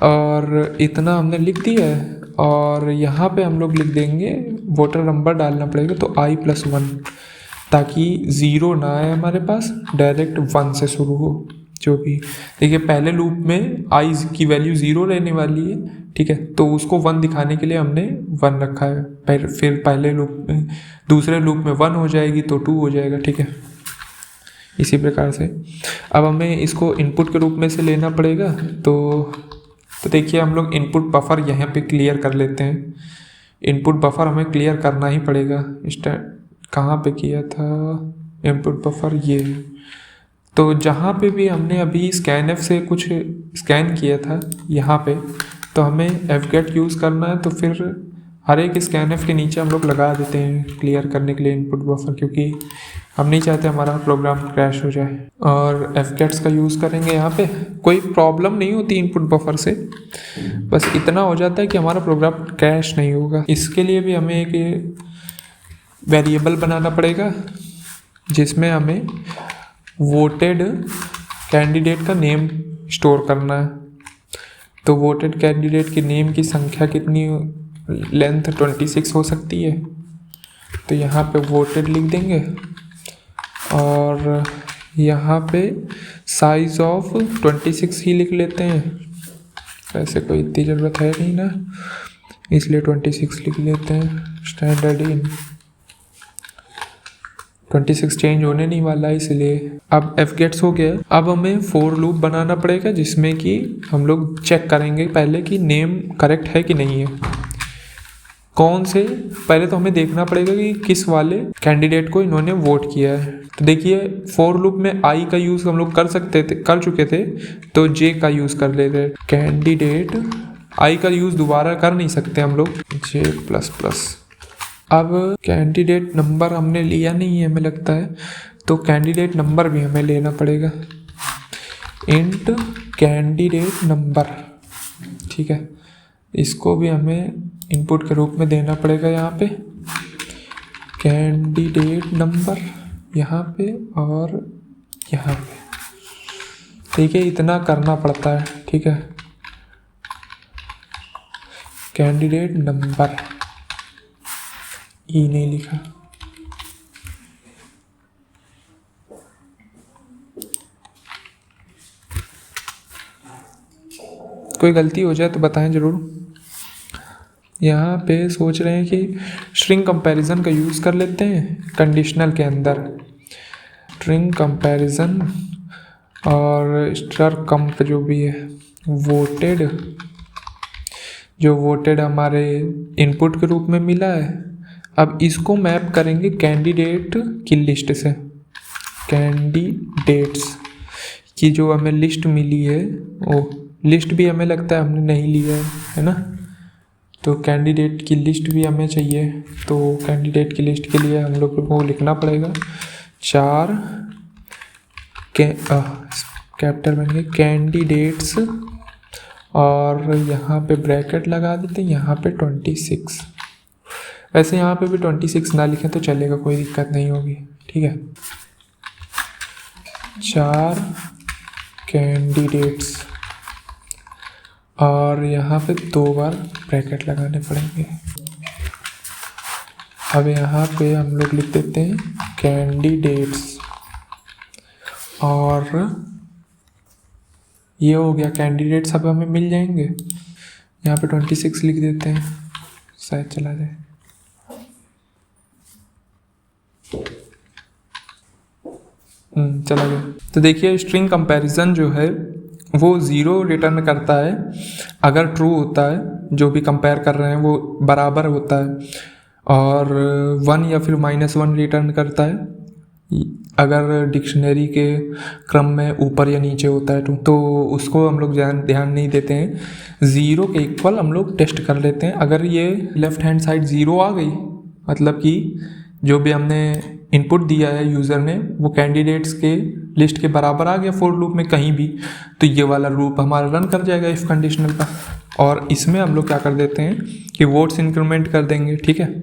और इतना हमने लिख दिया है और यहाँ पे हम लोग लिख देंगे वोटर नंबर डालना पड़ेगा, तो i+1, ताकि 0 ना आए हमारे पास, डायरेक्ट 1 से शुरू हो। जो भी देखिए पहले लूप में i की वैल्यू 0 रहने वाली है। ठीक है, तो उसको 1 दिखाने के लिए हमने 1 रखा है। फिर पहले लूप में, दूसरे लूप में 1 हो जाएगी तो 2 हो जाएगा। ठीक है, इसी प्रकार से अब हमें इसको इनपुट के रूप में से लेना पड़ेगा। तो देखिए हम लोग इनपुट बफर यहाँ पे क्लियर कर लेते हैं। इनपुट बफर हमें क्लियर करना ही पड़ेगा। कहाँ पे किया था इनपुट बफर? ये है। तो जहाँ पे भी हमने अभी स्कैनएफ से कुछ स्कैन किया था यहाँ पे, तो हमें fget यूज़ करना है। तो फिर हर एक स्कैनएफ के नीचे हम लोग लगा देते हैं क्लियर करने के लिए इनपुट बफर, क्योंकि हम नहीं चाहते हमारा प्रोग्राम क्रैश हो जाए। और fgets का यूज़ करेंगे यहाँ पे। कोई प्रॉब्लम नहीं होती इनपुट बफर से, बस इतना हो जाता है कि हमारा प्रोग्राम क्रैश नहीं होगा। इसके लिए भी हमें एक वेरिएबल बनाना पड़ेगा जिसमें हमें वोटेड कैंडिडेट का नेम स्टोर करना है। तो वोटेड कैंडिडेट की नेम की संख्या कितनी, लेंथ 26 हो सकती है। तो यहाँ पे वोटेड लिख देंगे और यहाँ पे साइज ऑफ 26 ही लिख लेते हैं। वैसे कोई इतनी ज़रूरत है नहीं ना, इसलिए 26 लिख लेते हैं। स्टैंडर्ड इन 26 चेंज होने नहीं वाला है, इसलिए अब f गेट्स हो गया। अब हमें फॉर लूप बनाना पड़ेगा जिसमें कि हम लोग चेक करेंगे पहले कि नेम करेक्ट है कि नहीं है। कौन से, पहले तो हमें देखना पड़ेगा कि किस वाले कैंडिडेट को इन्होंने वोट किया है। तो देखिए फॉर लूप में आई का यूज़ हम लोग कर चुके थे, तो जे का यूज़ कर लेते। कैंडिडेट आई का यूज़ दोबारा कर नहीं सकते हम लोग, जे प्लस प्लस। अब कैंडिडेट नंबर हमने लिया नहीं है हमें लगता है, तो कैंडिडेट नंबर भी हमें लेना पड़ेगा। इंट कैंडिडेट नंबर, ठीक है, इसको भी हमें इनपुट के रूप में देना पड़ेगा। यहाँ पे कैंडिडेट नंबर यहाँ पे और यहाँ पे, ठीक है, इतना करना पड़ता है, ठीक है। कैंडिडेट नंबर ई नहीं लिखा, कोई गलती हो जाए तो बताएं ज़रूर। यहाँ पे सोच रहे हैं कि स्ट्रिंग कंपैरिजन का यूज़ कर लेते हैं कंडीशनल के अंदर। स्ट्रिंग कंपैरिजन और स्ट्रर कंप जो भी है, वोटेड, जो वोटेड हमारे इनपुट के रूप में मिला है, अब इसको मैप करेंगे कैंडिडेट की लिस्ट से। कैंडिडेट्स की जो हमें लिस्ट मिली है, वो लिस्ट भी हमें लगता है हमने नहीं लिया है ना, तो कैंडिडेट की लिस्ट भी हमें चाहिए। तो कैंडिडेट की लिस्ट के लिए हम लोग को लिखना पड़ेगा 4 कैपिटल बन गए कैंडिडेट्स, और यहाँ पे ब्रैकेट लगा देते हैं, यहाँ पे 26। वैसे यहाँ पे भी 26 ना लिखें तो चलेगा, कोई दिक्कत नहीं होगी, ठीक है। 4 कैंडिडेट्स और यहाँ पे 2 बार ब्रैकेट लगाने पड़ेंगे। अब यहाँ पे हम लोग लिख देते हैं कैंडिडेट्स, और ये हो गया कैंडिडेट्स। अब हमें मिल जाएंगे, यहाँ पे 26 लिख देते हैं, शायद चला जाए। चला गया। तो देखिए स्ट्रिंग कंपैरिजन जो है वो 0 रिटर्न करता है अगर ट्रू होता है, जो भी कंपेयर कर रहे हैं वो बराबर होता है, और 1 या फिर -1 रिटर्न करता है अगर डिक्शनरी के क्रम में ऊपर या नीचे होता है तो उसको हम लोग ध्यान नहीं देते हैं। 0 के इक्वल हम लोग टेस्ट कर लेते हैं। अगर ये लेफ्ट हैंड साइड 0 आ गई, मतलब कि जो भी हमने इनपुट दिया है यूज़र ने वो कैंडिडेट्स के लिस्ट के बराबर आ गया फॉर लूप में कहीं भी, तो ये वाला लूप हमारा रन कर जाएगा इफ़ कंडीशनल का। और इसमें हम लोग क्या कर देते हैं कि वोट्स इंक्रीमेंट कर देंगे, ठीक है।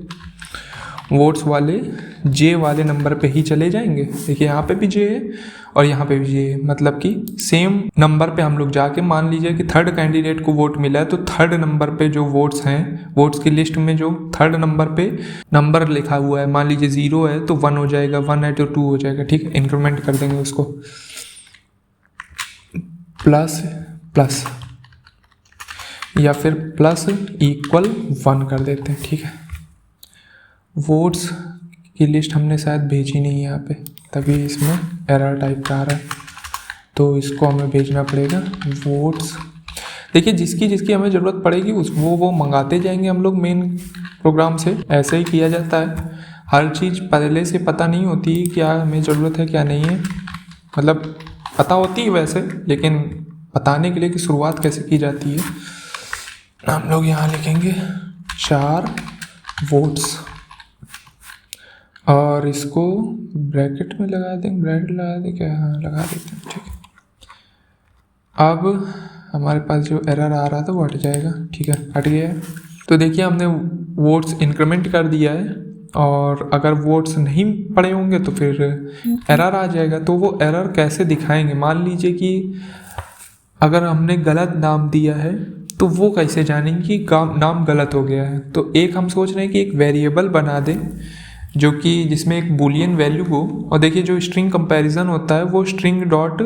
वोट्स वाले जे वाले नंबर पे ही चले जाएंगे। देखिए यहाँ पे भी जे है और यहाँ पे भी जे है, मतलब कि सेम नंबर पे हम लोग जाके, मान लीजिए कि थर्ड कैंडिडेट को वोट मिला है तो थर्ड नंबर पे जो वोट्स हैं, वोट्स की लिस्ट में जो थर्ड नंबर पे नंबर लिखा हुआ है, मान लीजिए 0 है तो 1 हो जाएगा, 1 है तो 2 हो जाएगा, ठीक है। इंक्रीमेंट कर देंगे उसको, प्लस प्लस या फिर प्लस इक्वल 1 कर देते हैं, ठीक है। वोट्स की लिस्ट हमने शायद भेजी नहीं है यहाँ पे, तभी इसमें एरर टाइप का आ रहा है, तो इसको हमें भेजना पड़ेगा वोट्स। देखिए जिसकी जिसकी हमें ज़रूरत पड़ेगी वो मंगाते जाएंगे हम लोग मेन प्रोग्राम से। ऐसे ही किया जाता है, हर चीज़ पहले से पता नहीं होती क्या हमें ज़रूरत है क्या नहीं है, मतलब पता होती है वैसे, लेकिन बताने के लिए कि शुरुआत कैसे की जाती है। हम लोग यहाँ लिखेंगे 4 वोट्स और इसको ब्रैकेट में लगा देंगे, ब्रैकेट लगा दें क्या, हाँ लगा देते हैं, ठीक है। अब हमारे पास जो एरर आ रहा था वो हट जाएगा, ठीक है, हट गया है। तो देखिए हमने वोट्स इंक्रीमेंट कर दिया है, और अगर वोट्स नहीं पड़े होंगे तो फिर एरर आ जाएगा। तो वो एरर कैसे दिखाएंगे, मान लीजिए कि अगर हमने गलत नाम दिया है तो वो कैसे जानेंगे कि नाम गलत हो गया है। तो एक हम सोच रहे हैं कि एक वेरिएबल बना दें जो कि जिसमें एक बूलियन वैल्यू हो, और देखिए जो स्ट्रिंग कंपैरिजन होता है वो स्ट्रिंग डॉट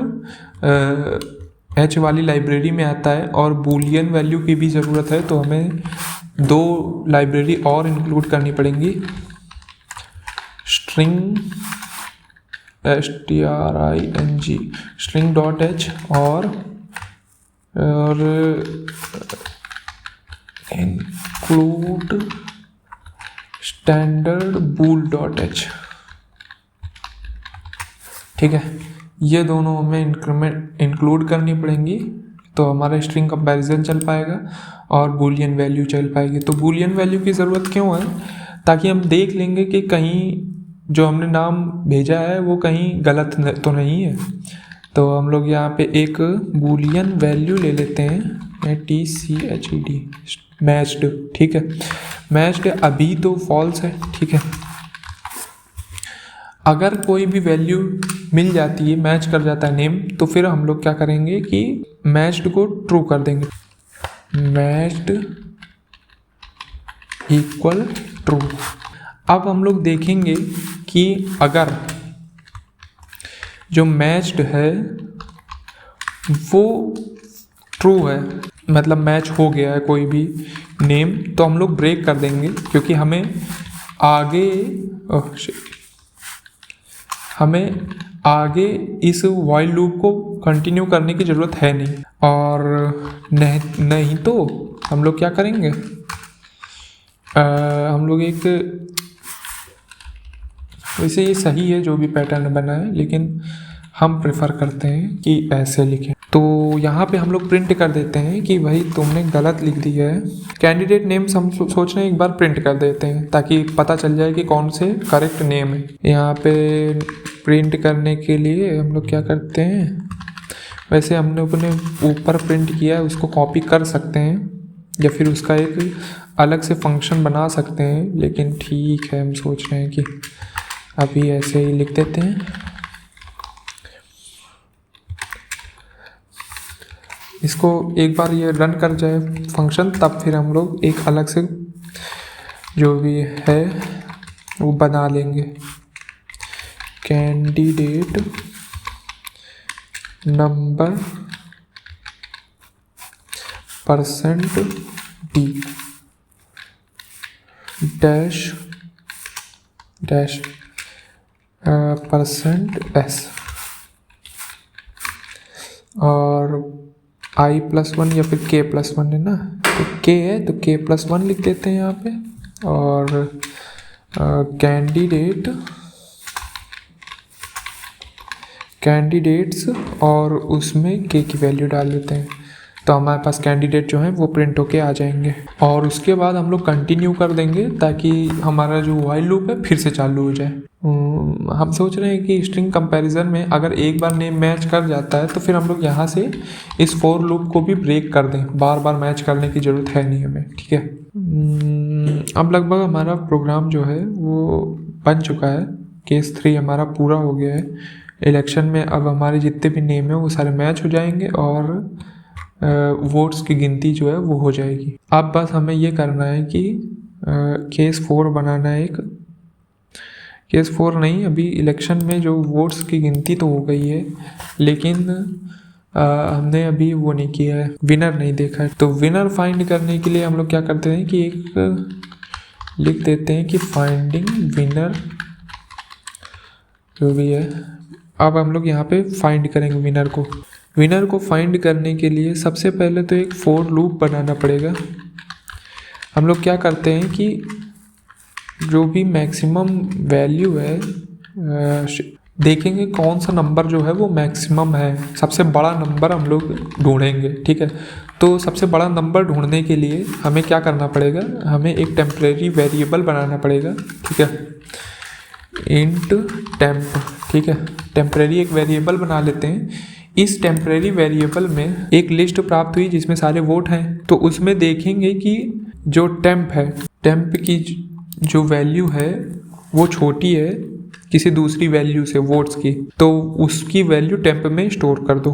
h वाली लाइब्रेरी में आता है, और बूलियन वैल्यू की भी ज़रूरत है, तो हमें 2 लाइब्रेरी और इंक्लूड करनी पड़ेंगी, string string string dot H और include standard bool dot H. ठीक है, ये दोनों हमें इंक्लूड करनी पड़ेंगी तो हमारा स्ट्रिंग कंपैरिजन चल पाएगा और बूलियन वैल्यू चल पाएगी। तो बूलियन वैल्यू की ज़रूरत क्यों है? ताकि हम देख लेंगे कि कहीं जो हमने नाम भेजा है वो कहीं गलत तो नहीं है। तो हम लोग यहाँ पे एक बूलियन वैल्यू ले लेते हैं, TCHED मैच्ड। ठीक है, मैच्ड अभी तो फॉल्स है। ठीक है, अगर कोई भी वैल्यू मिल जाती है, मैच कर जाता है नेम, तो फिर हम लोग क्या करेंगे कि मैच्ड को ट्रू कर देंगे, मैच्ड इक्वल ट्रू। अब हम लोग देखेंगे कि अगर जो मैच्ड है वो ट्रू है, मतलब मैच हो गया है कोई भी नेम, तो हम लोग ब्रेक कर देंगे क्योंकि हमें आगे इस व्हाइल लूप को कंटिन्यू करने की ज़रूरत है नहीं। और नहीं तो हम लोग क्या करेंगे, हम लोग एक, वैसे ये सही है जो भी पैटर्न बना है, लेकिन हम प्रेफर करते हैं कि ऐसे लिखें। तो यहाँ पे हम लोग प्रिंट कर देते हैं कि भाई तुमने गलत लिख दिया है। कैंडिडेट नेम्स हम सोच रहे हैं एक बार प्रिंट कर देते हैं ताकि पता चल जाए कि कौन से करेक्ट नेम है। यहाँ पे प्रिंट करने के लिए हम लोग क्या करते हैं, वैसे हमने अपने ऊपर प्रिंट किया है उसको कॉपी कर सकते हैं या फिर उसका एक अलग से फंक्शन बना सकते हैं, लेकिन ठीक है हम सोच रहे हैं कि अभी ऐसे ही लिख देते हैं। इसको एक बार ये रन कर जाए फंक्शन, तब फिर हम लोग एक अलग से जो भी है वो बना लेंगे। Candidate number %d dash %s और i+1 या फिर k+1 है ना, तो k है तो k+1 लिख देते हैं यहाँ पे। और कैंडिडेट्स और उसमें k की वैल्यू डाल देते हैं, तो हमारे पास कैंडिडेट जो है वो प्रिंट होके आ जाएंगे। और उसके बाद हम लोग कंटिन्यू कर देंगे ताकि हमारा जो व्हाइल लूप है फिर से चालू हो जाए। हम सोच रहे हैं कि स्ट्रिंग कंपैरिजन में अगर एक बार नेम मैच कर जाता है तो फिर हम लोग यहाँ से इस फॉर लूप को भी ब्रेक कर दें, बार बार मैच करने की ज़रूरत है नहीं हमें। ठीक है, अब लगभग हमारा प्रोग्राम जो है वो बन चुका है। केस 3 हमारा पूरा हो गया है। इलेक्शन में अब हमारे जितने भी नेम है वो सारे मैच हो जाएंगे और वोट्स की गिनती जो है वो हो जाएगी। अब बस हमें ये करना है कि केस 4 बनाना है। एक केस 4 नहीं, अभी इलेक्शन में जो वोट्स की गिनती तो हो गई है, लेकिन हमने अभी वो नहीं किया है, विनर नहीं देखा है। तो विनर फाइंड करने के लिए हम लोग क्या करते हैं कि एक लिख देते हैं कि फाइंडिंग विनर जो भी है। अब हम लोग यहाँ पे फाइंड करेंगे विनर को फाइंड करने के लिए सबसे पहले तो एक फॉर लूप बनाना पड़ेगा। हम लोग क्या करते हैं कि जो भी मैक्सिमम वैल्यू है देखेंगे कौन सा नंबर जो है वो मैक्सिमम है, सबसे बड़ा नंबर हम लोग ढूंढेंगे। ठीक है, तो सबसे बड़ा नंबर ढूंढने के लिए हमें क्या करना पड़ेगा, हमें एक टेम्परेरी वेरिएबल बनाना पड़ेगा। ठीक है, इंट टेम्प। ठीक है, टेम्परेरी एक वेरिएबल बना लेते हैं। इस टेम्परेरी वेरिएबल में एक लिस्ट प्राप्त हुई जिसमें सारे वोट हैं, तो उसमें देखेंगे कि जो टेम्प है, टेम्प की जो वैल्यू है वो छोटी है किसी दूसरी वैल्यू से वोट्स की, तो उसकी वैल्यू टेम्प में स्टोर कर दो।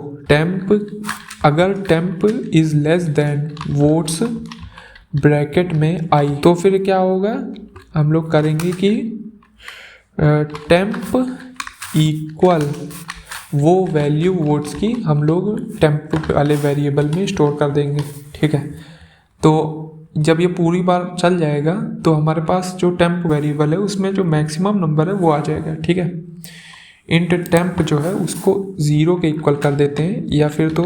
अगर temp is less then votes bracket में आई, तो फिर क्या होगा, हम लोग करेंगे कि टेम्प इक्वल वो वैल्यू वोट्स की हम लोग टेम्प वाले वेरिएबल में स्टोर कर देंगे। ठीक है, तो जब ये पूरी बार चल जाएगा तो हमारे पास जो टेम्प वेरिएबल है उसमें जो मैक्सिमम नंबर है वो आ जाएगा। ठीक है, इंट टेम्प जो है उसको 0 के इक्वल कर देते हैं, या फिर तो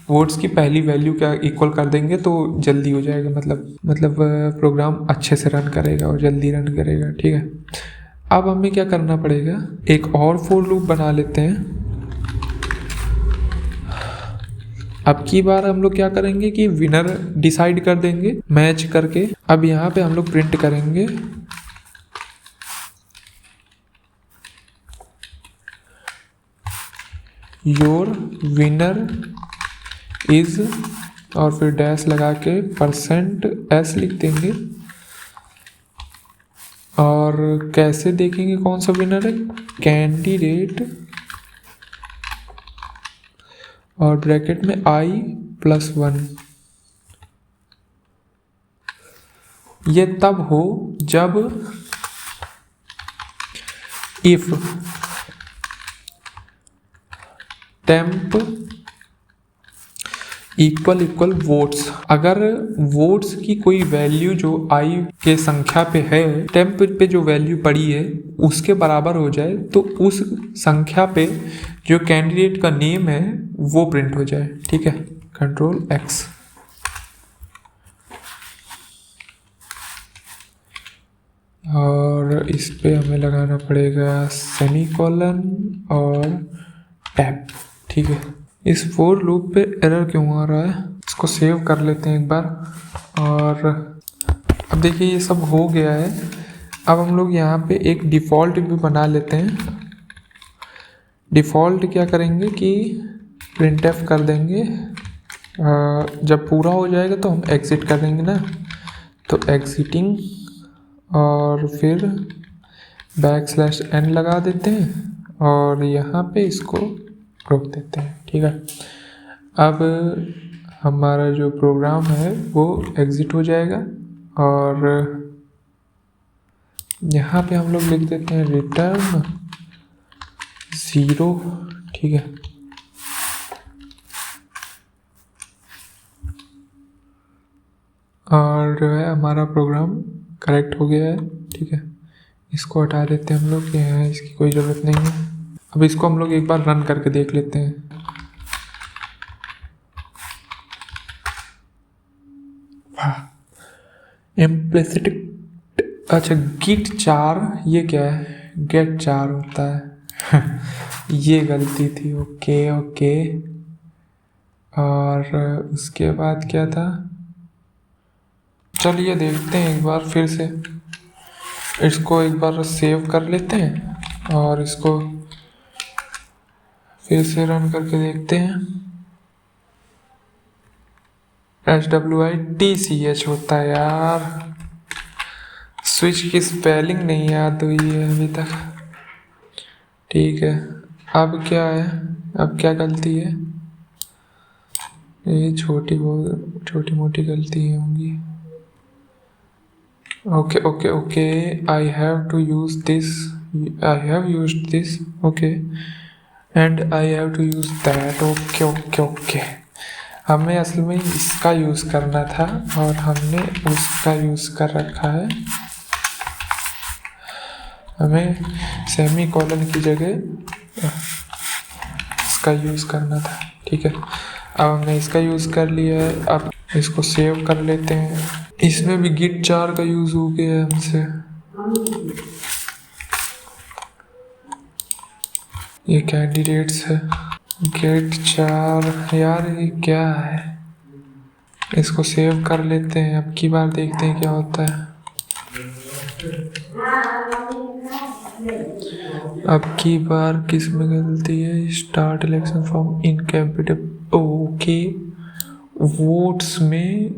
वोट्स की पहली वैल्यू क्या इक्वल कर देंगे तो जल्दी हो जाएगा, मतलब प्रोग्राम अच्छे से रन करेगा और जल्दी रन करेगा। ठीक है, अब हमें क्या करना पड़ेगा, एक और फॉर लूप बना लेते हैं। अब की बार हम लोग क्या करेंगे कि विनर डिसाइड कर देंगे मैच करके। अब यहाँ पे हम लोग प्रिंट करेंगे योर विनर इज, और फिर डैश लगा के %s लिख देंगे। और कैसे देखेंगे कौन सा विनर है, कैंडिडेट और ब्रैकेट में i+1। ये तब हो जब इफ टेम्प इक्वल वोट्स, अगर वोट्स की कोई वैल्यू जो i के संख्या पे है, टेम्प पे जो वैल्यू पड़ी है उसके बराबर हो जाए, तो उस संख्या पे जो कैंडिडेट का नेम है वो प्रिंट हो जाए। ठीक है, Ctrl+X। और इस पे हमें लगाना पड़ेगा सेमीकोलन और टैब। ठीक है, इस फॉर लूप पे एरर क्यों आ रहा है, इसको सेव कर लेते हैं एक बार। और अब देखिए ये सब हो गया है। अब हम लोग यहाँ पे एक डिफ़ॉल्ट भी बना लेते हैं। डिफ़ॉल्ट क्या करेंगे कि printf कर देंगे, जब पूरा हो जाएगा तो हम एग्ज़िट कर देंगे ना, तो एग्ज़िटिंग और फिर \n लगा देते हैं और यहाँ पे इसको रोक देते हैं। ठीक है, अब हमारा जो प्रोग्राम है वो एग्ज़िट हो जाएगा और यहाँ पे हम लोग लिख देते हैं रिटर्न 0। ठीक है, और जो है हमारा प्रोग्राम करेक्ट हो गया है। ठीक है, इसको हटा देते हैं हम लोग, ये है इसकी कोई ज़रूरत नहीं है। अब इसको हम लोग एक बार रन करके देख लेते हैं। इम्प्लिसिट, अच्छा git 4, ये क्या है, get 4 होता है ये गलती थी। ओके। और उसके बाद क्या था, चलिए देखते हैं एक बार फिर से, इसको एक बार सेव कर लेते हैं और इसको फिर से रन करके देखते हैं। SWITCH होता है यार, स्विच की स्पेलिंग नहीं याद हुई है अभी तक। ठीक है, अब क्या है, अब क्या गलती है, ये छोटी मोटी गलती होंगी। Okay, I have to use this, I have used this, okay, and I have to use that. Okay, हमें असल में इसका यूज़ करना था और हमने उसका यूज़ कर रखा है। हमें सेमीकोलन की जगह इसका यूज़ करना था। ठीक है, अब हमने इसका यूज़ कर लिया है। अब इसको सेव कर लेते हैं। इसमें भी git 4 का यूज़ हो गया है हमसे। ये कैंडिडेट्स है, git 4, यार ये क्या है, इसको सेव कर लेते हैं। अब की बार देखते हैं क्या होता है। अब की बार किस में गलती है, start election form incompatible. Okay, votes में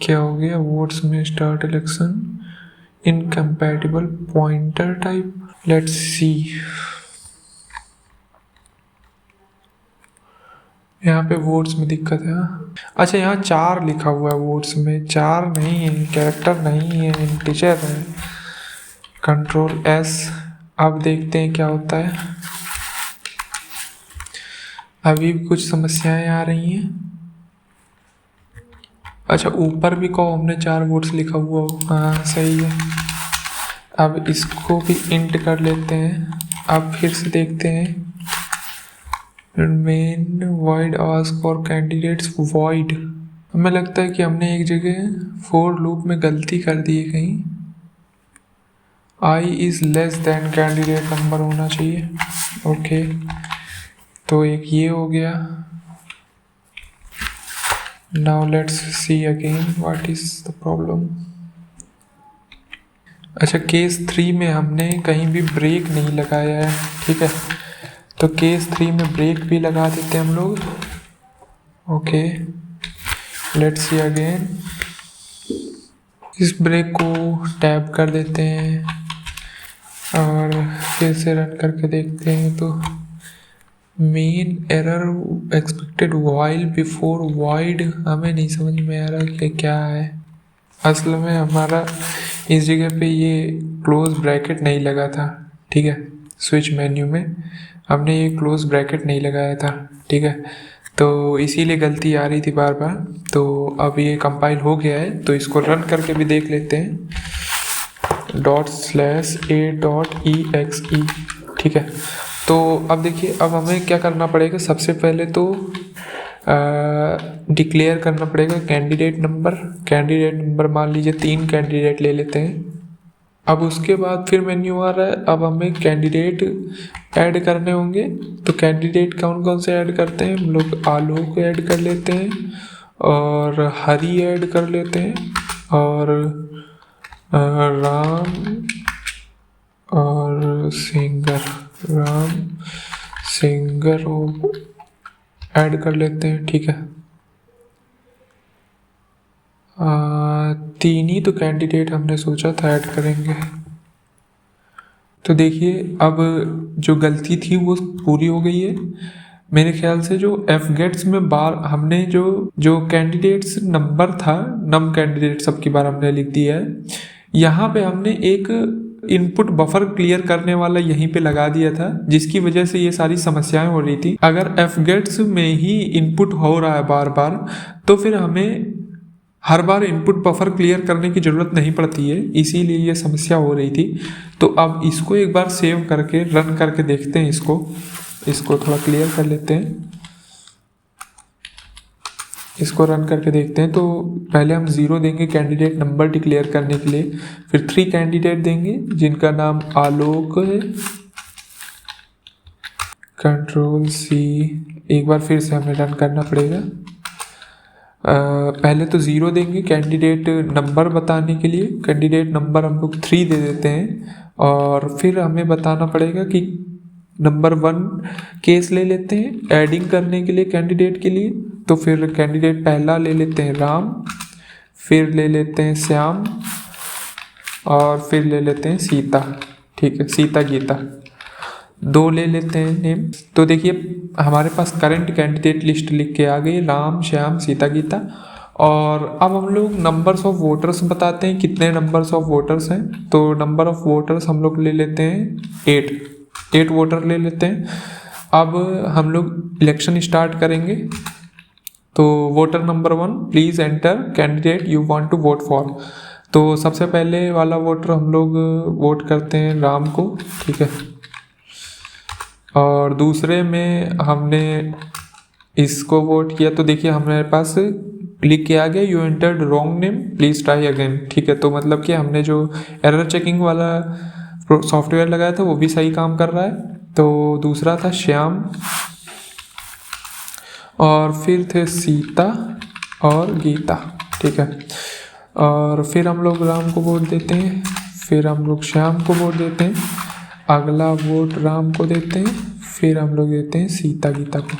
क्या हो गया, वोट्स में start election incompatible pointer type. Let's see, यहाँ पे वोट्स में दिक्कत है। अच्छा, यहाँ 4 लिखा हुआ है, वोट्स में 4 नहीं है, कैरेक्टर नहीं है, इंटीजर है। Ctrl+S। अब देखते हैं क्या होता है। अभी भी कुछ समस्याएं आ रही हैं। अच्छा, ऊपर भी कहो हमने 4 वोट्स लिखा हुआ हो, हाँ सही है। अब इसको भी इंट कर लेते हैं अब फिर से देखते हैं, main void ask for candidates void। हमें लगता है कि हमने एक जगह for लूप में गलती कर दी है कहीं। I is less than candidate number होना चाहिए। ओके, तो एक ये हो गया। Now let's see again what is the problem. अच्छा, केस 3 में हमने कहीं भी ब्रेक नहीं लगाया है, ठीक है, तो केस 3 में ब्रेक भी लगा देते हैं हम लोग। Okay, let's see again. इस ब्रेक को टैब कर देते हैं और फिर से रन करके देखते हैं। तो main error expected while before wide, हमें नहीं समझ में आ रहा कि क्या है। असल में हमारा इस जगह पे ये क्लोज ब्रैकेट नहीं लगा था, ठीक है, स्विच मेन्यू में हमने ये क्लोज ब्रैकेट नहीं लगाया था, ठीक है, तो इसीलिए गलती आ रही थी बार बार। तो अब ये कंपाइल हो गया है, तो इसको रन करके भी देख लेते हैं। ./a.exe, ठीक है। तो अब देखिए, अब हमें क्या करना पड़ेगा, सबसे पहले तो डिक्लेयर करना पड़ेगा कैंडिडेट नंबर मान लीजिए 3 कैंडिडेट ले लेते हैं। अब उसके बाद फिर मेन्यू आ रहा है, अब हमें कैंडिडेट ऐड करने होंगे। तो कैंडिडेट कौन कौन से ऐड करते हैं हम लोग, आलोक ऐड कर लेते हैं और हरी ऐड कर लेते हैं और राम और राम सिंगर ऐड कर लेते हैं, ठीक है। 3 ही तो कैंडिडेट हमने सोचा था ऐड करेंगे। तो देखिए, अब जो गलती थी वो पूरी हो गई है मेरे ख्याल से। जो fgets में बार हमने जो कैंडिडेट्स नंबर था, नम कैंडिडेट सबकी बार हमने लिख दिया है। यहाँ पे हमने एक इनपुट बफर क्लियर करने वाला यहीं पे लगा दिया था, जिसकी वजह से ये सारी समस्याएं हो रही थी। अगर fgets में ही इनपुट हो रहा है बार बार, तो फिर हमें हर बार इनपुट बफर क्लियर करने की ज़रूरत नहीं पड़ती है, इसीलिए ये समस्या हो रही थी। तो अब इसको एक बार सेव करके रन करके देखते हैं। इसको थोड़ा क्लियर कर लेते हैं, इसको रन करके देखते हैं। तो पहले हम 0 देंगे कैंडिडेट नंबर डिक्लेयर करने के लिए, फिर 3 कैंडिडेट देंगे जिनका नाम आलोक है। Ctrl+C, एक बार फिर से हमें रन करना पड़ेगा। पहले तो 0 देंगे कैंडिडेट नंबर बताने के लिए, कैंडिडेट नंबर हम लोग 3 दे देते हैं। और फिर हमें बताना पड़ेगा कि नंबर 1 केस ले लेते हैं एडिंग करने के लिए कैंडिडेट के लिए। तो फिर कैंडिडेट पहला ले लेते हैं राम, फिर ले लेते हैं श्याम और फिर ले लेते हैं सीता, ठीक है, सीता गीता 2 ले लेते हैं नेम। तो देखिए हमारे पास करंट कैंडिडेट लिस्ट लिख के आ गई, राम श्याम सीता गीता। और अब हम लोग नंबर्स ऑफ वोटर्स बताते हैं, कितने नंबर्स ऑफ वोटर्स हैं। तो नंबर ऑफ वोटर्स हम लोग ले लेते हैं 8 वोटर ले लेते हैं। अब हम लोग इलेक्शन स्टार्ट करेंगे। तो voter number 1, please enter candidate you want to vote for. तो सबसे पहले वाला वोटर हम लोग वोट करते हैं राम को, ठीक है। और दूसरे में हमने इसको वोट किया। तो देखिए हमारे पास लिख के आ गया, you entered wrong name please try again, ठीक है। तो मतलब कि हमने जो एरर चेकिंग वाला सॉफ्टवेयर लगाया था वो भी सही काम कर रहा है। तो दूसरा था श्याम और फिर थे सीता और गीता, ठीक है। और फिर हम लोग राम को वोट देते हैं, फिर हम लोग श्याम को वोट देते हैं, अगला वोट राम को देते हैं, फिर हम लोग देते हैं सीता गीता को।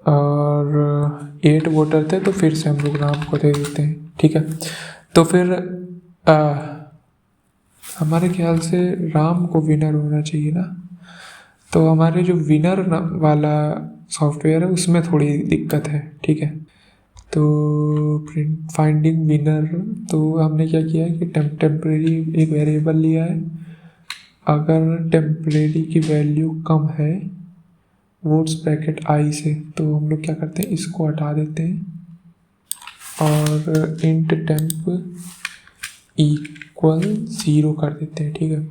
और 8 वोटर थे तो फिर से हम लोग राम को दे देते हैं, ठीक है। तो फिर हमारे ख्याल से राम को विनर होना चाहिए ना। तो हमारे जो विनर वाला सॉफ्टवेयर है उसमें थोड़ी दिक्कत है, ठीक है। तो प्रिंट फाइंडिंग विनर, तो हमने क्या किया है कि टेम्परेरी एक वेरिएबल लिया है। अगर टेम्परेरी की वैल्यू कम है वोट्स ब्रैकेट आई से, तो हम लोग क्या करते हैं, इसको हटा देते हैं और इंट टेम्प इक्वल 0 कर देते हैं, ठीक है।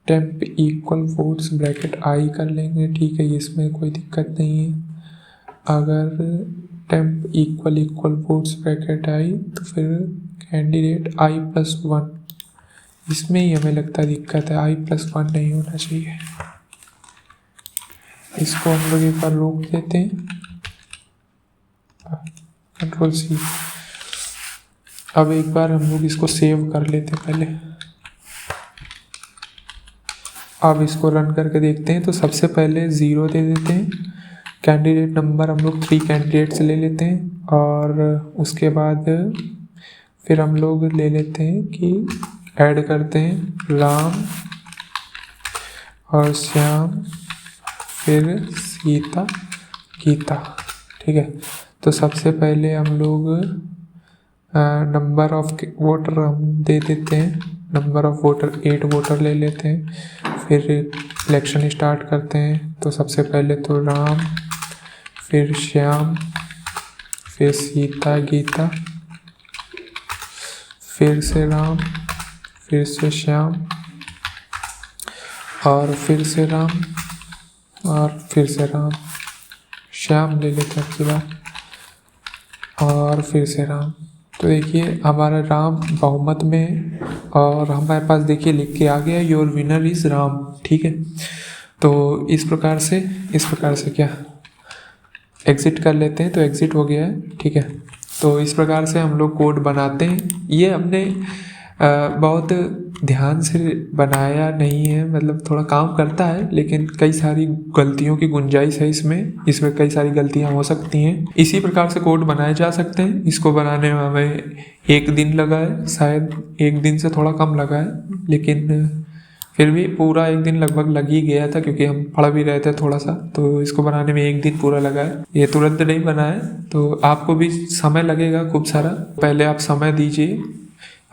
टेम्प इक्वल वोट्स ब्रैकेट आई कर लेंगे, ठीक है, इसमें कोई दिक्कत नहीं है। अगर टेम्प इक्वल वोट्स ब्रैकेट आई तो फिर कैंडिडेट i+1, इसमें ही हमें लगता है दिक्कत है, i+1 नहीं होना चाहिए। इसको हम लोग एक बार रोक देते हैं, Ctrl+C। अब एक बार हम लोग इसको सेव कर लेते हैं पहले। अब इसको रन करके देखते हैं। तो सबसे पहले 0 दे देते हैं। कैंडिडेट नंबर हम लोग 3 कैंडिडेट्स ले लेते हैं और उसके बाद फिर हम लोग ले लेते हैं कि ऐड करते हैं राम और श्याम, फिर सीता, गीता, ठीक है। तो सबसे पहले हम लोग नंबर ऑफ वोटर हम दे देते हैं, नंबर ऑफ वोटर 8 वोटर ले लेते हैं। फिर इलेक्शन स्टार्ट करते हैं। तो सबसे पहले तो राम, फिर श्याम, फिर सीता, गीता, फिर से राम, फिर से श्याम और फिर से राम और फिर से राम, श्याम ले लेते हैं पूरा और फिर से राम। तो देखिए हमारा राम बहुमत में और हमारे पास देखिए लिख के आ गया योर विनर इज़ राम, ठीक है। तो इस प्रकार से क्या एग्ज़िट कर लेते हैं, तो एग्ज़िट हो गया है, ठीक है। तो इस प्रकार से हम लोग कोड बनाते हैं। ये हमने बहुत ध्यान से बनाया नहीं है, मतलब थोड़ा काम करता है लेकिन कई सारी गलतियों की गुंजाइश है इसमें कई सारी गलतियां हो सकती हैं। इसी प्रकार से कोड बनाए जा सकते हैं। इसको बनाने में हमें 1 दिन लगा है, शायद 1 दिन से थोड़ा कम लगा है, लेकिन फिर भी पूरा 1 दिन लगभग लग ही गया था क्योंकि हम पढ़ भी रहे थे थोड़ा सा। तो इसको बनाने में 1 दिन पूरा लगा है, ये तुरंत नहीं बना है। तो आपको भी समय लगेगा खूब सारा, पहले आप समय दीजिए,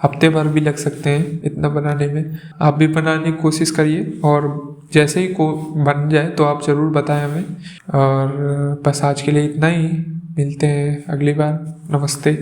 हफ्ते भर भी लग सकते हैं इतना बनाने में। आप भी बनाने की कोशिश करिए और जैसे ही को बन जाए तो आप ज़रूर बताएं हमें। और बस आज के लिए इतना ही, मिलते हैं अगली बार। नमस्ते।